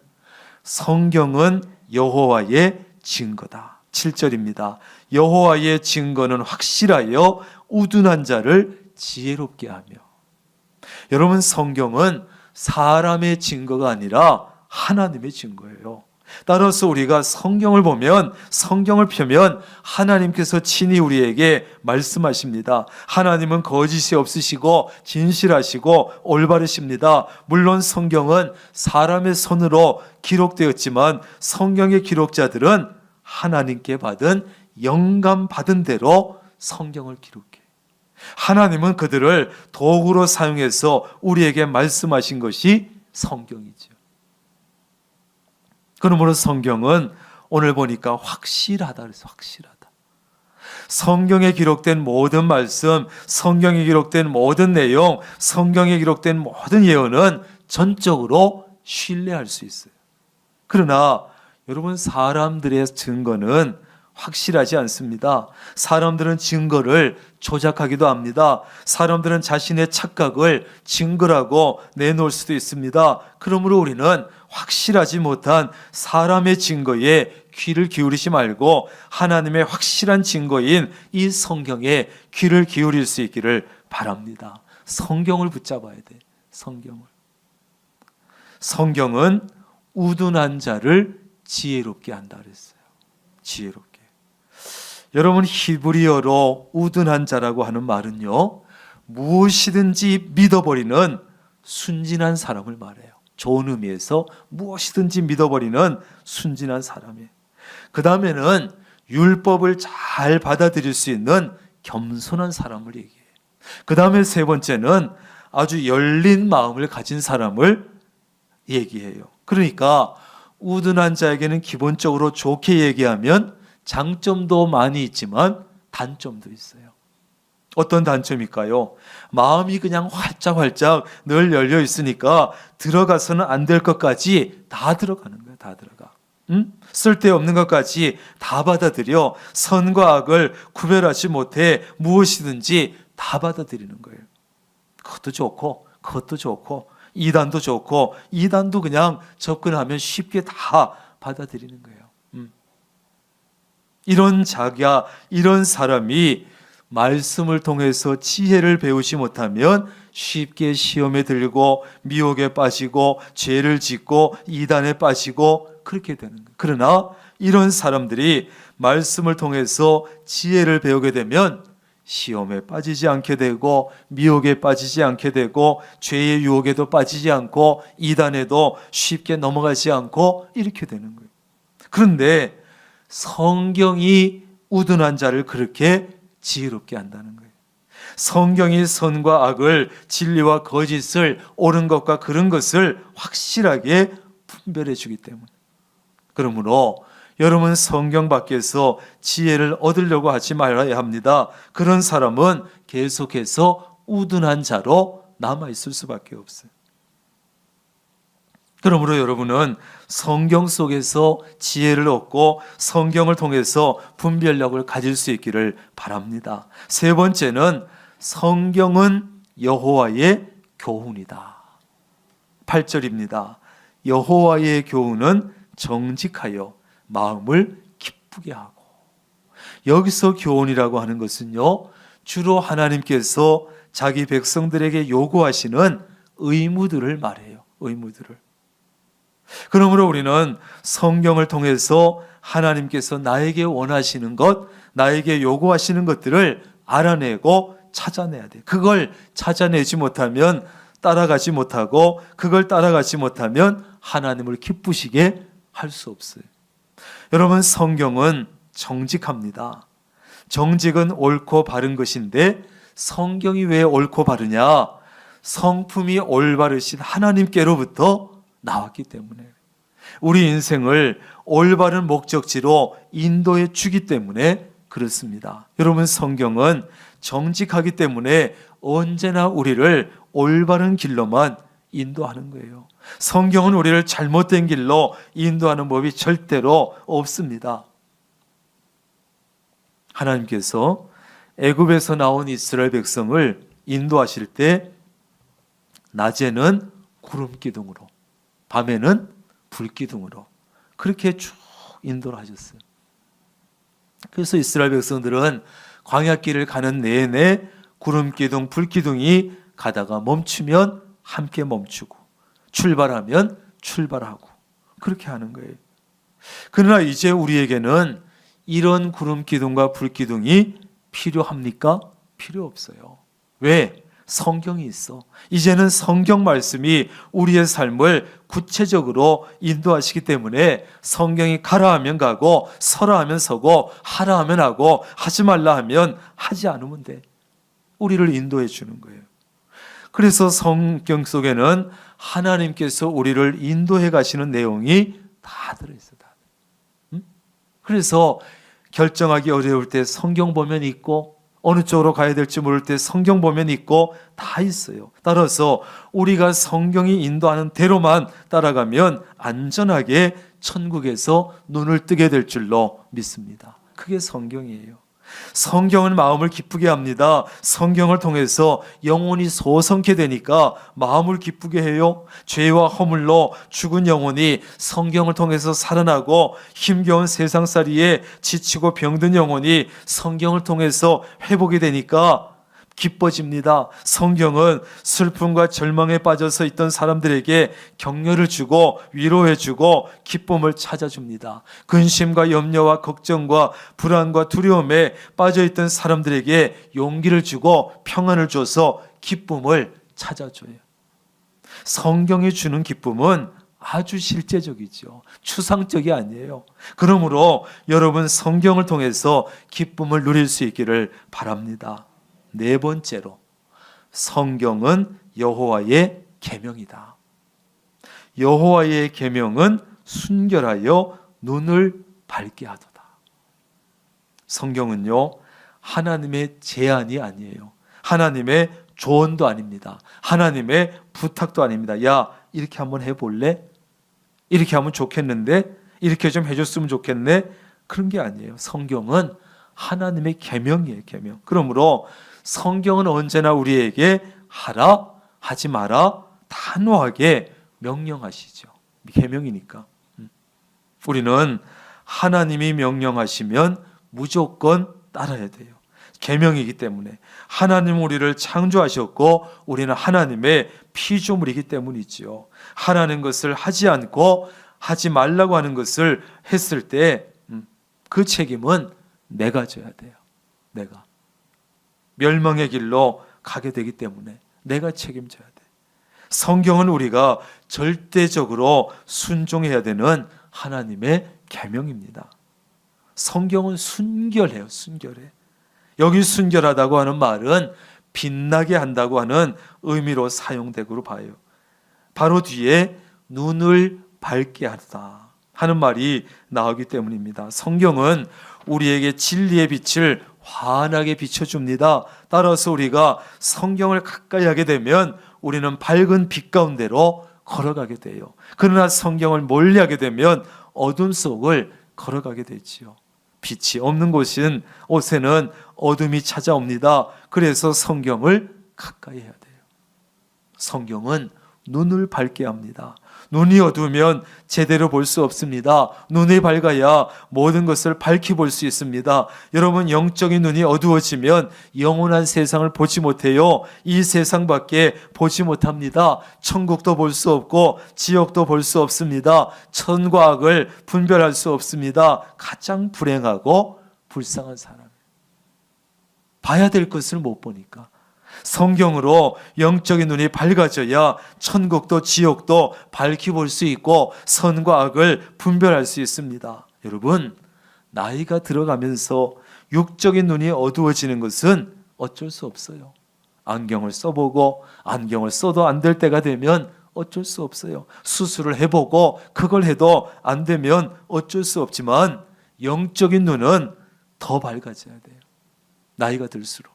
성경은 여호와의 증거다. 7절입니다. 여호와의 증거는 확실하여 우둔한 자를 지혜롭게 하며. 여러분, 성경은 사람의 증거가 아니라 하나님의 증거예요. 따라서 우리가 성경을 보면, 성경을 펴면 하나님께서 친히 우리에게 말씀하십니다. 하나님은 거짓이 없으시고 진실하시고 올바르십니다. 물론 성경은 사람의 손으로 기록되었지만 성경의 기록자들은 하나님께 받은 영감 받은 대로 성경을 기록해. 하나님은 그들을 도구로 사용해서 우리에게 말씀하신 것이 성경이죠. 그러므로 성경은 오늘 보니까 확실하다 그래서 확실하다. 성경에 기록된 모든 말씀, 성경에 기록된 모든 내용, 성경에 기록된 모든 예언은 전적으로 신뢰할 수 있어요. 그러나 여러분, 사람들의 증거는 확실하지 않습니다. 사람들은 증거를 조작하기도 합니다. 사람들은 자신의 착각을 증거라고 내놓을 수도 있습니다. 그러므로 우리는 확실하지 못한 사람의 증거에 귀를 기울이지 말고 하나님의 확실한 증거인 이 성경에 귀를 기울일 수 있기를 바랍니다. 성경을 붙잡아야 돼. 성경은 우둔한 자를 지혜롭게 한다 그랬어요. 지혜롭게. 여러분, 히브리어로 우둔한 자라고 하는 말은요, 무엇이든지 믿어버리는 순진한 사람을 말해요. 좋은 의미에서 무엇이든지 믿어버리는 순진한 사람이에요. 그 다음에는 율법을 잘 받아들일 수 있는 겸손한 사람을 얘기해요. 그 다음에 세 번째는 아주 열린 마음을 가진 사람을 얘기해요. 그러니까 우둔한 자에게는 기본적으로 좋게 얘기하면 장점도 많이 있지만 단점도 있어요. 어떤 단점일까요? 마음이 그냥 활짝활짝 늘 열려 있으니까 들어가서는 안 될 것까지 다 들어가는 거예요. 다 들어가. 쓸데없는 것까지 다 받아들여 선과 악을 구별하지 못해 무엇이든지 다 받아들이는 거예요. 그것도 좋고 그것도 좋고 이단도 좋고 이단도 그냥 접근하면 쉽게 다 받아들이는 거예요. 이런 자가, 이런 사람이 말씀을 통해서 지혜를 배우지 못하면 쉽게 시험에 들고 미혹에 빠지고 죄를 짓고 이단에 빠지고 그렇게 되는 거예요. 그러나 이런 사람들이 말씀을 통해서 지혜를 배우게 되면 시험에 빠지지 않게 되고 미혹에 빠지지 않게 되고 죄의 유혹에도 빠지지 않고 이단에도 쉽게 넘어가지 않고 이렇게 되는 거예요. 그런데 성경이 우둔한 자를 그렇게 지혜롭게 한다는 거예요. 성경이 선과 악을, 진리와 거짓을, 옳은 것과 그른 것을 확실하게 분별해 주기 때문에. 그러므로 여러분, 성경 밖에서 지혜를 얻으려고 하지 말아야 합니다. 그런 사람은 계속해서 우둔한 자로 남아있을 수밖에 없어요. 그러므로 여러분은 성경 속에서 지혜를 얻고 성경을 통해서 분별력을 가질 수 있기를 바랍니다. 세 번째는 성경은 여호와의 교훈이다. 8절입니다. 여호와의 교훈은 정직하여 마음을 기쁘게 하고. 여기서 교훈이라고 하는 것은요, 주로 하나님께서 자기 백성들에게 요구하시는 의무들을 말해요. 의무들을. 그러므로 우리는 성경을 통해서 하나님께서 나에게 원하시는 것, 나에게 요구하시는 것들을 알아내고 찾아내야 돼요. 그걸 찾아내지 못하면 따라가지 못하고, 그걸 따라가지 못하면 하나님을 기쁘시게 할 수 없어요. 여러분, 성경은 정직합니다. 정직은 옳고 바른 것인데 성경이 왜 옳고 바르냐? 성품이 올바르신 하나님께로부터 나왔기 때문에, 우리 인생을 올바른 목적지로 인도해 주기 때문에 그렇습니다. 여러분, 성경은 정직하기 때문에 언제나 우리를 올바른 길로만 인도하는 거예요. 성경은 우리를 잘못된 길로 인도하는 법이 절대로 없습니다. 하나님께서 애굽에서 나온 이스라엘 백성을 인도하실 때 낮에는 구름 기둥으로, 밤에는 불 기둥으로 그렇게 쭉 인도를 하셨어요. 그래서 이스라엘 백성들은 광야길을 가는 내내 구름 기둥, 불 기둥이 가다가 멈추면 함께 멈추고, 출발하면 출발하고, 그렇게 하는 거예요. 그러나 이제 우리에게는 이런 구름 기둥과 불 기둥이 필요합니까? 필요 없어요. 왜? 성경이 있어. 이제는 성경 말씀이 우리의 삶을 구체적으로 인도하시기 때문에 성경이 가라 하면 가고, 서라 하면 서고, 하라 하면 하고, 하지 말라 하면 하지 않으면 돼. 우리를 인도해 주는 거예요. 그래서 성경 속에는 하나님께서 우리를 인도해 가시는 내용이 다 들어있어. 다. 그래서 결정하기 어려울 때 성경 보면 있고, 어느 쪽으로 가야 될지 모를 때 성경 보면 있고, 다 있어요. 따라서 우리가 성경이 인도하는 대로만 따라가면 안전하게 천국에서 눈을 뜨게 될 줄로 믿습니다. 그게 성경이에요. 성경은 마음을 기쁘게 합니다. 성경을 통해서 영혼이 소성케 되니까 마음을 기쁘게 해요. 죄와 허물로 죽은 영혼이 성경을 통해서 살아나고, 힘겨운 세상살이에 지치고 병든 영혼이 성경을 통해서 회복이 되니까 기뻐집니다. 성경은 슬픔과 절망에 빠져서 있던 사람들에게 격려를 주고 위로해 주고 기쁨을 찾아줍니다. 근심과 염려와 걱정과 불안과 두려움에 빠져있던 사람들에게 용기를 주고 평안을 줘서 기쁨을 찾아줘요. 성경이 주는 기쁨은 아주 실제적이죠. 추상적이 아니에요. 그러므로 여러분, 성경을 통해서 기쁨을 누릴 수 있기를 바랍니다. 네 번째로, 성경은 여호와의 계명이다. 여호와의 계명은 순결하여 눈을 밝게 하도다. 성경은요, 하나님의 제안이 아니에요. 하나님의 조언도 아닙니다. 하나님의 부탁도 아닙니다. 야, 이렇게 한번 해볼래? 이렇게 하면 좋겠는데? 이렇게 좀 해줬으면 좋겠네? 그런 게 아니에요. 성경은 하나님의 계명이에요. 계명. 그러므로 성경은 언제나 우리에게 하라, 하지 마라 단호하게 명령하시죠. 계명이니까. 우리는 하나님이 명령하시면 무조건 따라야 돼요. 계명이기 때문에. 하나님 우리를 창조하셨고 우리는 하나님의 피조물이기 때문이지요. 하라는 것을 하지 않고 하지 말라고 하는 것을 했을 때 그 책임은 내가 져야 돼요. 내가. 멸망의 길로 가게 되기 때문에 내가 책임져야 돼. 성경은 우리가 절대적으로 순종해야 되는 하나님의 계명입니다. 성경은 순결해요. 순결해. 여기 순결하다고 하는 말은 빛나게 한다고 하는 의미로 사용되고 봐요. 바로 뒤에 눈을 밝게 하다 하는 말이 나오기 때문입니다. 성경은 우리에게 진리의 빛을 환하게 비춰줍니다. 따라서 우리가 성경을 가까이 하게 되면 우리는 밝은 빛 가운데로 걸어가게 돼요. 그러나 성경을 멀리하게 되면 어둠 속을 걸어가게 되지요. 빛이 없는 곳에는 어둠이 찾아옵니다. 그래서 성경을 가까이 해야 돼요. 성경은 눈을 밝게 합니다. 눈이 어두우면 제대로 볼 수 없습니다. 눈이 밝아야 모든 것을 밝히 볼 수 있습니다. 여러분, 영적인 눈이 어두워지면 영원한 세상을 보지 못해요. 이 세상밖에 보지 못합니다. 천국도 볼 수 없고 지옥도 볼 수 없습니다. 선과 악을 분별할 수 없습니다. 가장 불행하고 불쌍한 사람. 봐야 될 것을 못 보니까. 성경으로 영적인 눈이 밝아져야 천국도 지옥도 밝히 볼 수 있고 선과 악을 분별할 수 있습니다. 여러분, 나이가 들어가면서 육적인 눈이 어두워지는 것은 어쩔 수 없어요. 안경을 써보고 안경을 써도 안 될 때가 되면 어쩔 수 없어요. 수술을 해보고 그걸 해도 안 되면 어쩔 수 없지만 영적인 눈은 더 밝아져야 돼요. 나이가 들수록.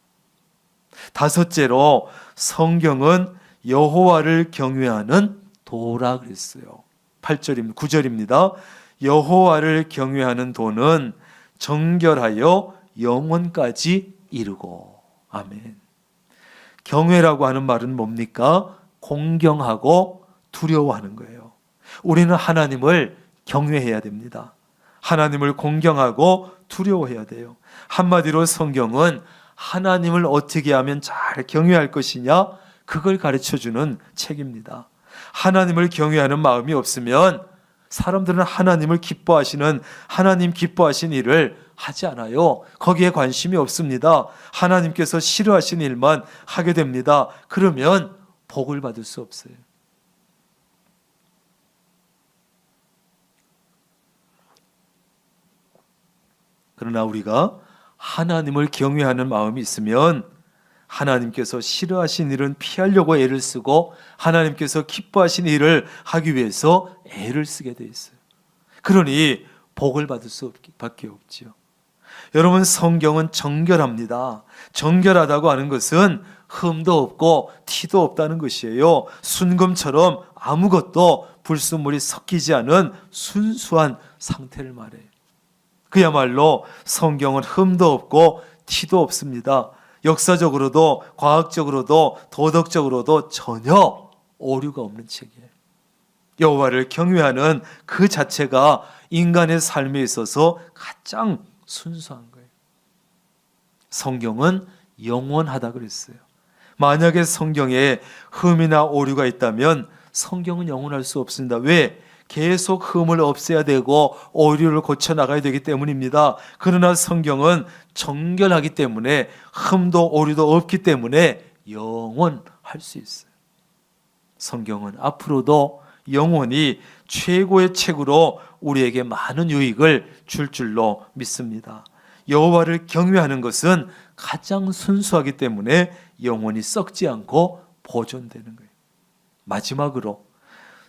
다섯째로 성경은 여호와를 경외하는 도라 그랬어요. 9절입니다. 여호와를 경외하는 도는 정결하여 영원까지 이르고. 아멘. 경외라고 하는 말은 뭡니까? 공경하고 두려워하는 거예요. 우리는 하나님을 경외해야 됩니다. 하나님을 공경하고 두려워해야 돼요. 한마디로 성경은 하나님을 어떻게 하면 잘 경외할 것이냐, 그걸 가르쳐주는 책입니다. 하나님을 경외하는 마음이 없으면 사람들은 하나님을 기뻐하시는, 하나님 기뻐하신 일을 하지 않아요. 거기에 관심이 없습니다. 하나님께서 싫어하신 일만 하게 됩니다. 그러면 복을 받을 수 없어요. 그러나 우리가 하나님을 경외하는 마음이 있으면 하나님께서 싫어하신 일은 피하려고 애를 쓰고 하나님께서 기뻐하신 일을 하기 위해서 애를 쓰게 돼 있어요. 그러니 복을 받을 수밖에 없지요. 여러분, 성경은 정결합니다. 정결하다고 하는 것은 흠도 없고 티도 없다는 것이에요. 순금처럼 아무것도 불순물이 섞이지 않은 순수한 상태를 말해요. 그야말로 성경은 흠도 없고 티도 없습니다. 역사적으로도 과학적으로도 도덕적으로도 전혀 오류가 없는 책이에요. 여호와를 경외하는 그 자체가 인간의 삶에 있어서 가장 순수한 거예요. 성경은 영원하다 그랬어요. 만약에 성경에 흠이나 오류가 있다면 성경은 영원할 수 없습니다. 왜? 계속 흠을 없애야 되고 오류를 고쳐나가야 되기 때문입니다. 그러나 성경은 정결하기 때문에 흠도 오류도 없기 때문에 영원할 수 있어요. 성경은 앞으로도 영원히 최고의 책으로 우리에게 많은 유익을 줄 줄로 믿습니다. 여호와를 경외하는 것은 가장 순수하기 때문에 영원히 썩지 않고 보존되는 거예요. 마지막으로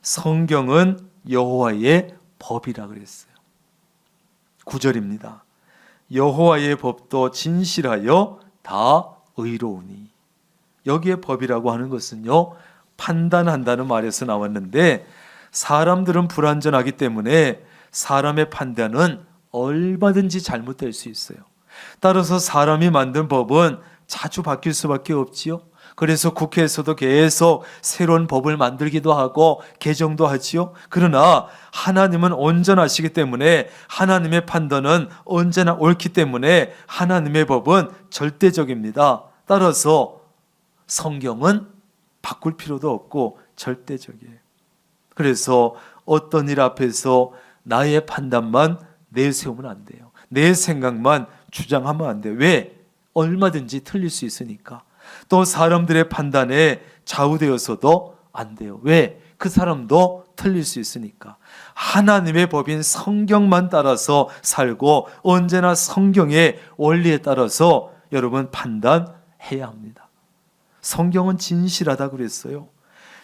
성경은 여호와의 법이라 그랬어요. 9절입니다. 여호와의 법도 진실하여 다 의로우니. 여기에 법이라고 하는 것은요, 판단한다는 말에서 나왔는데 사람들은 불완전하기 때문에 사람의 판단은 얼마든지 잘못될 수 있어요. 따라서 사람이 만든 법은 자주 바뀔 수밖에 없지요. 그래서 국회에서도 계속 새로운 법을 만들기도 하고 개정도 하지요. 그러나 하나님은 온전하시기 때문에 하나님의 판단은 언제나 옳기 때문에 하나님의 법은 절대적입니다. 따라서 성경은 바꿀 필요도 없고 절대적이에요. 그래서 어떤 일 앞에서 나의 판단만 내세우면 안 돼요. 내 생각만 주장하면 안 돼요. 왜? 얼마든지 틀릴 수 있으니까. 또 사람들의 판단에 좌우되어서도 안 돼요. 왜? 그 사람도 틀릴 수 있으니까. 하나님의 법인 성경만 따라서 살고 언제나 성경의 원리에 따라서 여러분 판단해야 합니다. 성경은 진실하다 그랬어요.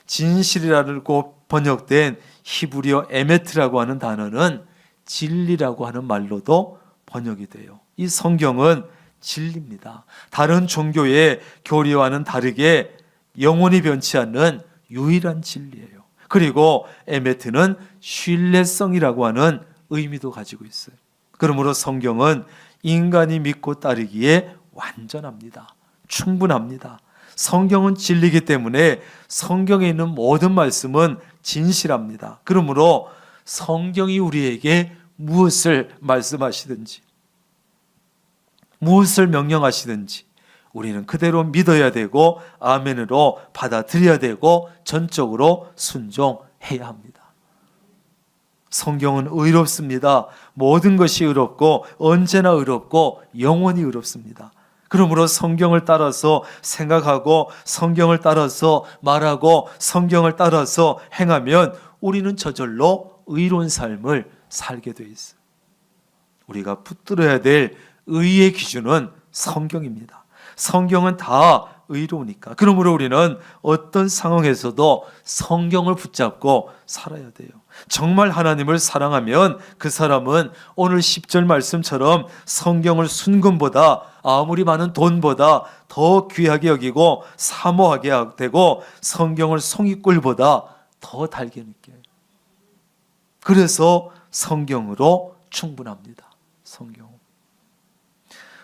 진실이라고 번역된 히브리어 에메트라고 하는 단어는 진리라고 하는 말로도 번역이 돼요. 이 성경은 진리입니다. 다른 종교의 교리와는 다르게 영원히 변치 않는 유일한 진리예요. 그리고 에메트는 신뢰성이라고 하는 의미도 가지고 있어요. 그러므로 성경은 인간이 믿고 따르기에 완전합니다. 충분합니다. 성경은 진리이기 때문에 성경에 있는 모든 말씀은 진실합니다. 그러므로 성경이 우리에게 무엇을 말씀하시든지 무엇을 명령하시든지 우리는 그대로 믿어야 되고 아멘으로 받아들여야 되고 전적으로 순종해야 합니다. 성경은 의롭습니다. 모든 것이 의롭고 언제나 의롭고 영원히 의롭습니다. 그러므로 성경을 따라서 생각하고 성경을 따라서 말하고 성경을 따라서 행하면 우리는 저절로 의로운 삶을 살게 돼 있어요. 우리가 붙들어야 될 의의 기준은 성경입니다. 성경은 다 의로우니까. 그러므로 우리는 어떤 상황에서도 성경을 붙잡고 살아야 돼요. 정말 하나님을 사랑하면 그 사람은 오늘 10절 말씀처럼 성경을 순금보다 아무리 많은 돈보다 더 귀하게 여기고 사모하게 되고 성경을 송이꿀보다 더 달게 느껴요. 그래서 성경으로 충분합니다.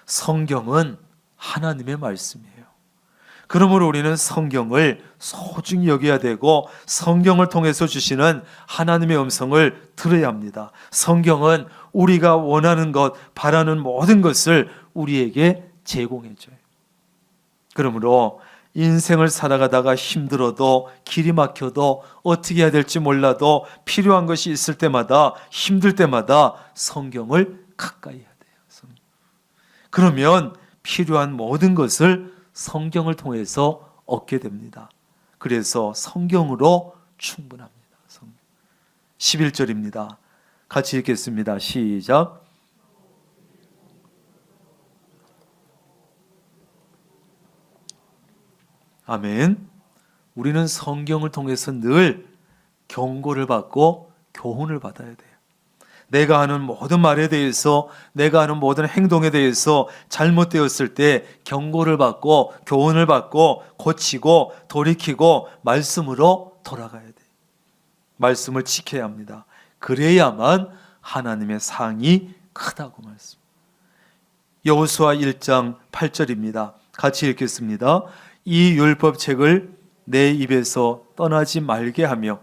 성경은 하나님의 말씀이에요. 그러므로 우리는 성경을 소중히 여겨야 되고 성경을 통해서 주시는 하나님의 음성을 들어야 합니다. 성경은 우리가 원하는 것, 바라는 모든 것을 우리에게 제공해줘요. 그러므로 인생을 살아가다가 힘들어도 길이 막혀도 어떻게 해야 될지 몰라도 필요한 것이 있을 때마다 힘들 때마다 성경을 가까이 해야 돼요. 그러면 필요한 모든 것을 성경을 통해서 얻게 됩니다. 그래서 성경으로 충분합니다. 11절입니다. 같이 읽겠습니다. 시작. 아멘. 우리는 성경을 통해서 늘 경고를 받고 교훈을 받아야 돼요. 내가 하는 모든 말에 대해서, 내가 하는 모든 행동에 대해서 잘못되었을 때 경고를 받고 교훈을 받고 고치고 돌이키고 말씀으로 돌아가야 돼요. 말씀을 지켜야 합니다. 그래야만 하나님의 상이 크다고 말씀. 여호수아 1장 8절입니다. 같이 읽겠습니다. 이 율법책을 내 입에서 떠나지 말게 하며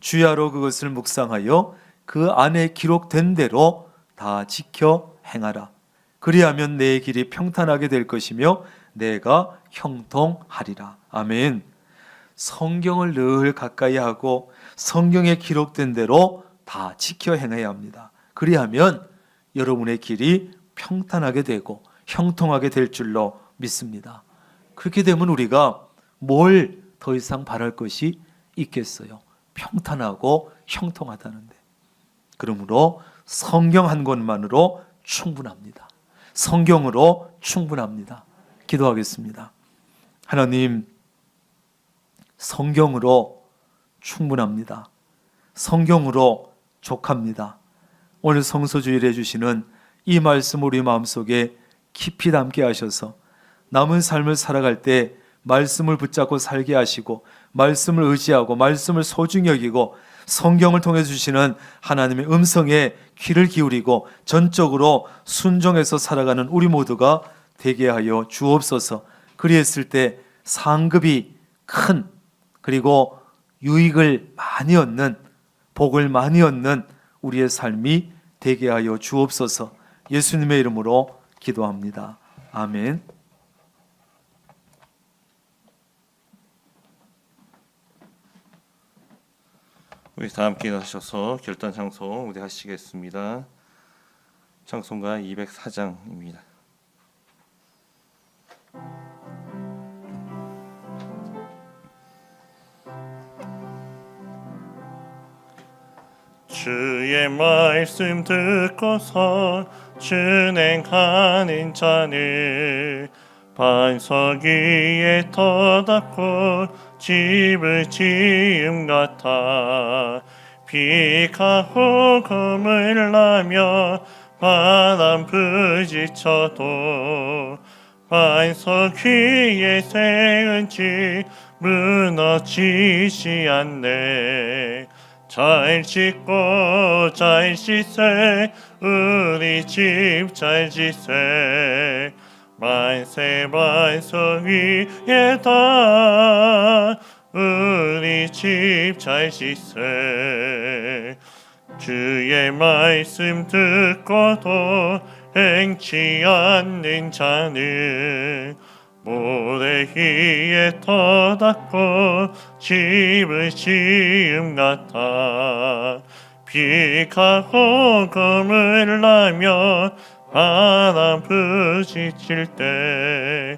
주야로 그것을 묵상하여 그 안에 기록된 대로 다 지켜 행하라. 그리하면 내 길이 평탄하게 될 것이며 내가 형통하리라. 아멘. 성경을 늘 가까이 하고 성경에 기록된 대로 다 지켜 행해야 합니다. 그리하면 여러분의 길이 평탄하게 되고 형통하게 될 줄로 믿습니다. 그렇게 되면 우리가 뭘 더 이상 바랄 것이 있겠어요? 평탄하고 형통하다는데. 그러므로 성경 한 권만으로 충분합니다. 성경으로 충분합니다. 기도하겠습니다. 하나님, 성경으로 충분합니다. 성경으로 족합니다. 오늘 성소주일에 주시는 이 말씀 우리 마음속에 깊이 담게 하셔서 남은 삶을 살아갈 때 말씀을 붙잡고 살게 하시고 말씀을 의지하고 말씀을 소중히 여기고 성경을 통해 주시는 하나님의 음성에 귀를 기울이고 전적으로 순종해서 살아가는 우리 모두가 되게 하여 주옵소서. 그리했을 때 상급이 큰, 그리고 유익을 많이 얻는, 복을 많이 얻는 우리의 삶이 되게 하여 주옵소서. 예수님의 이름으로 기도합니다. 아멘. 우리 다 함께 일어나셔서 결단 찬송 우대하시겠습니다. 찬송가 204장입니다. 주의 말씀 듣고서 준행하는 자는 반석 위에 터닫고 집을 지음 같아. 비가 호금을 나며 바람 부딪혀도 반석 위에 세운 집 무너지지 않네. 잘 짓고 잘 짓세 우리 집 잘 짓세. 만세 반석 위에다 우리 집 잘 짓세. 주의 말씀 듣고도 행치 않는 자는 모래 위에 터닫고 집을 지음 같아. 비가 호금을 나며 바람 부딪힐 때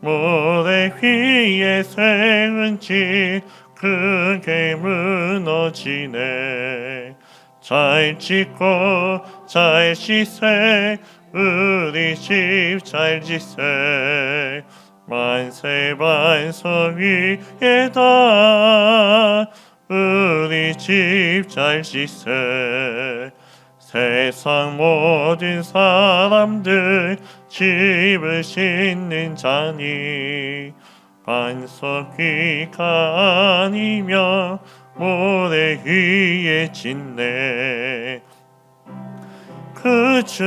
모래 위에 세운 집 크게 무너지네. 잘 짓고 잘 짓세 우리 집 잘 짓세. 만세 반석 위에다 우리 집 잘 짓세. 세상 모든 사람들 집을 짓는 자니 반석 위가 아니며 모래 위에 짓네. 그 주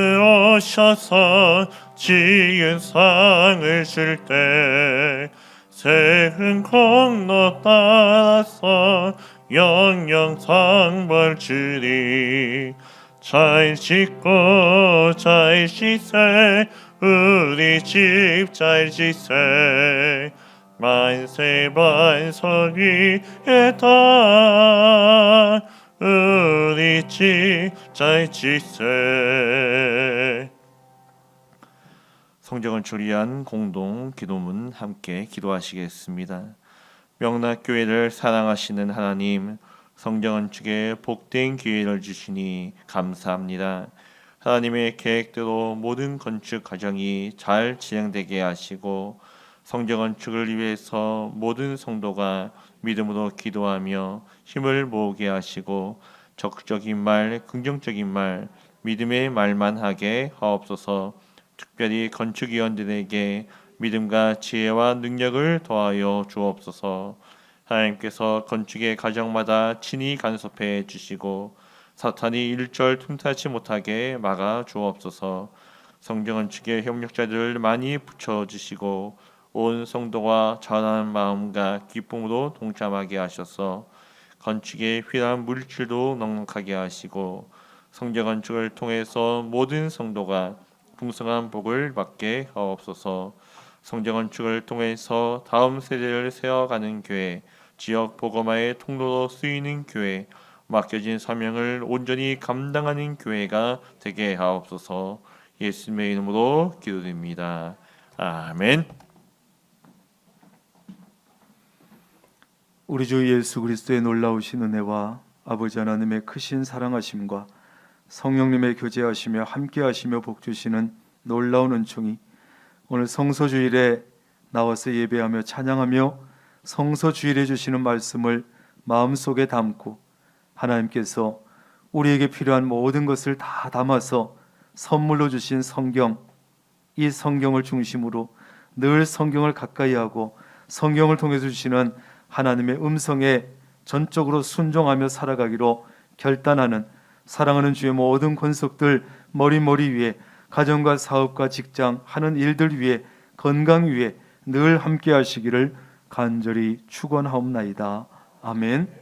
오셔서 지은 상을 줄 때 새은 공로 따라서 영영 상벌 주리. 잘 짓고 잘 짓세. 우리 집 잘 짓세. 만세 반석 위에다 우리 집 잘 짓세. 성경건축을 위한 공동 기도문 함께 기도하시겠습니다. 명락교회를 사랑하시는 하나님, 성경건축에 복된 기회를 주시니 감사합니다. 하나님의 계획대로 모든 건축 과정이 잘 진행되게 하시고 성경건축을 위해서 모든 성도가 믿음으로 기도하며 힘을 모으게 하시고 적극적인 말, 긍정적인 말, 믿음의 말만 하게 하옵소서. 특별히 건축위원들에게 믿음과 지혜와 능력을 더하여 주옵소서. 하나님께서 건축의 과정마다 친히 간섭해 주시고 사탄이 일절 틈타지 못하게 막아 주옵소서. 성경건축의 협력자들을 많이 붙여주시고 온 성도가 전하는 마음과 기쁨으로 동참하게 하셔서 건축에 필요한 물질도 넉넉하게 하시고 성경건축을 통해서 모든 성도가 풍성한 복을 받게 하옵소서. 성경건축을 통해서 다음 세대를 세워가는 교회, 지역 복음화의 통로로 쓰이는 교회, 맡겨진 사명을 온전히 감당하는 교회가 되게 하옵소서. 예수님의 이름으로 기도드립니다. 아멘. 우리 주 예수 그리스도의 놀라우신 은혜와 아버지 하나님의 크신 사랑하심과 성령님의 교제하시며 함께하시며 복주시는 놀라운 은총이 오늘 성서주일에 나와서 예배하며 찬양하며 성서주일에 주시는 말씀을 마음속에 담고 하나님께서 우리에게 필요한 모든 것을 다 담아서 선물로 주신 성경, 이 성경을 중심으로 늘 성경을 가까이 하고 성경을 통해서 주시는 하나님의 음성에 전적으로 순종하며 살아가기로 결단하는 사랑하는 주의 모든 권속들 머리 위에 가정과 사업과 직장 하는 일들 위에 건강 위에 늘 함께 하시기를 간절히 축원하옵나이다. 아멘.